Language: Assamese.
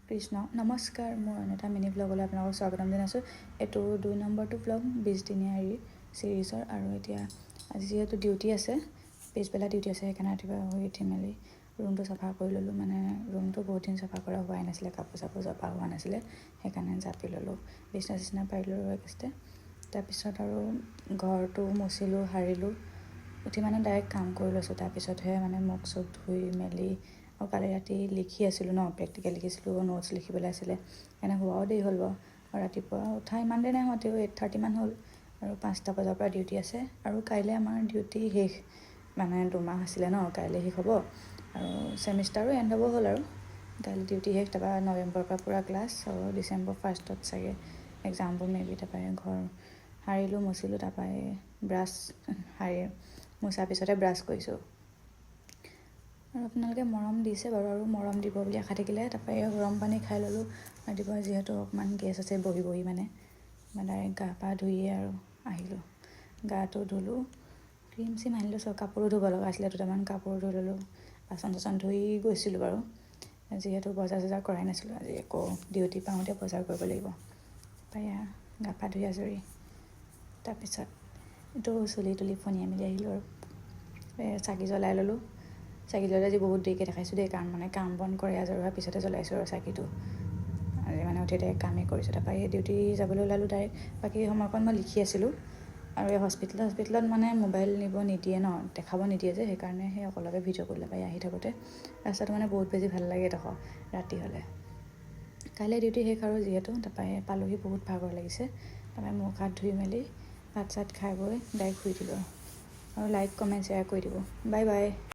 কৃষ্ণ নমস্কাৰ মোৰ এটা মিনি ব্লগলৈ আপোনালোকক স্বাগতম জনাইছোঁ। এইটো 2 নম্বৰটো ব্লগ 20 দিনীয়া চিৰিজৰ। আৰু এতিয়া আজি যিহেতু ডিউটি আছে, পিছবেলা ডিউটি আছে, সেইকাৰণে ৰাতিপুৱা শুই উঠি মেলি ৰুমটো চাফা কৰি ল'লোঁ। মানে ৰুমটো বহুত দিন চাফা কৰা হোৱাই নাছিলে, কাপোৰ চাপোৰ জপা হোৱা নাছিলে, সেইকাৰণে জাপি ল'লোঁ, বিচনা চিচনা পাৰি ল'লোঁ একেষ্টে। তাৰপিছত আৰু ঘৰটো মুচিলোঁ, সাৰিলোঁ, উঠি মানে ডাইৰেক্ট কাম কৰি লৈছোঁ। তাৰপিছতহে মানে মুখ চুখ ধুই মেলি, আৰু কালি ৰাতি লিখি আছিলোঁ ন, প্ৰেক্টিকেল লিখিছিলোঁ, নোটছ লিখিবলৈ আছিলে, সেইকাৰণে হোৱাও দেৰি হ'ল বাৰু। আৰু ৰাতিপুৱা উঠা ইমান দেৰি নাই হোৱা, 8:30 মান হ'ল। আৰু 5টা বজাৰ পৰা ডিউটি আছে, আৰু কাইলৈ আমাৰ ডিউটি শেষ, মানে 2 মাহ আছিলে ন, কাইলৈ শেষ হ'ব। আৰু ছেমিষ্টাৰো এণ্ড হ'ব হ'ল। আৰু কাইলৈ ডিউটি শেষ, তাৰপৰা নৱেম্বৰৰ পৰা পূৰা ক্লাছ, আৰু ডিচেম্বৰ 1st চাগে এক্সামবোৰ মেবি। তাৰপৰা ঘৰ সাৰিলোঁ, মুচিলোঁ, তাৰপৰা ব্ৰাছ সাৰি মোচাৰ পিছতে ব্ৰাছ কৰিছোঁ। আৰু আপোনালোকে মৰম দিছে বাৰু, আৰু মৰম দিব বুলি আশা থাকিলে। তাৰপৰা গৰম পানী খাই ল'লোঁ ৰাতিপুৱা, যিহেতু অকণমান গেছ আছে, বহি বহি মানে ডাইৰেক্ট গা পা ধুইয়ে আৰু আহিলোঁ। গাটো ধুলোঁ, ক্ৰীম চিম আনিলোঁ, চব কাপোৰো ধুব লগা আছিলে, 2টামান কাপোৰ ধুই ল'লোঁ, বাচন চাচন ধুই গৈছিলোঁ বাৰু, যিহেতু বজাৰ চজাৰ কৰাই নাছিলোঁ। আজি আকৌ ডিউটি পাওঁতে বজাৰ কৰিব লাগিব। তাৰপৰা গা পা ধুই আজৰি, তাৰপিছত এইটো চুলি তুলি ফনিয়াই মেলি আহিলোঁ। আৰু চাকি জ্বলাই ল'লোঁ। চাকি জ্বলাই আজি বহুত দেৰিকৈ দেখাইছোঁ দেই, কাৰণ মানে কাম বন কৰি আজৰি হোৱাৰ পিছতে জ্বলাইছোঁ আৰু চাকিটো। আজি মানে উঠি ডাইৰেক্ট কামেই কৰিছোঁ। তাৰপৰা এই ডিউটি যাবলৈ ওলালোঁ ডাইৰেক্ট। বাকী সময়কণ মই লিখি আছিলোঁ। আৰু এই হস্পিটেলত মানে মোবাইল নিব নিদিয়ে ন, দেখাব নিদিয়ে যে, সেইকাৰণে সেই অকলকে ভিডিঅ' কৰি পাই আহি থাকোঁতে ৰাস্তাটো মানে বহুত বেছি ভাল লাগে এডোখৰ ৰাতি হ'লে। কাইলৈ ডিউটি শেষ আৰু যিহেতু, তাৰপৰা পালোহি, বহুত ভাগৰ লাগিছে। তাৰপৰা মুখ হাত ধুই মেলি ভাত চাত খাই বৈ ডাইৰেক্ট শুই দিলোঁ। আৰু লাইক কমেণ্ট শ্বেয়াৰ কৰি দিব। Bye bye.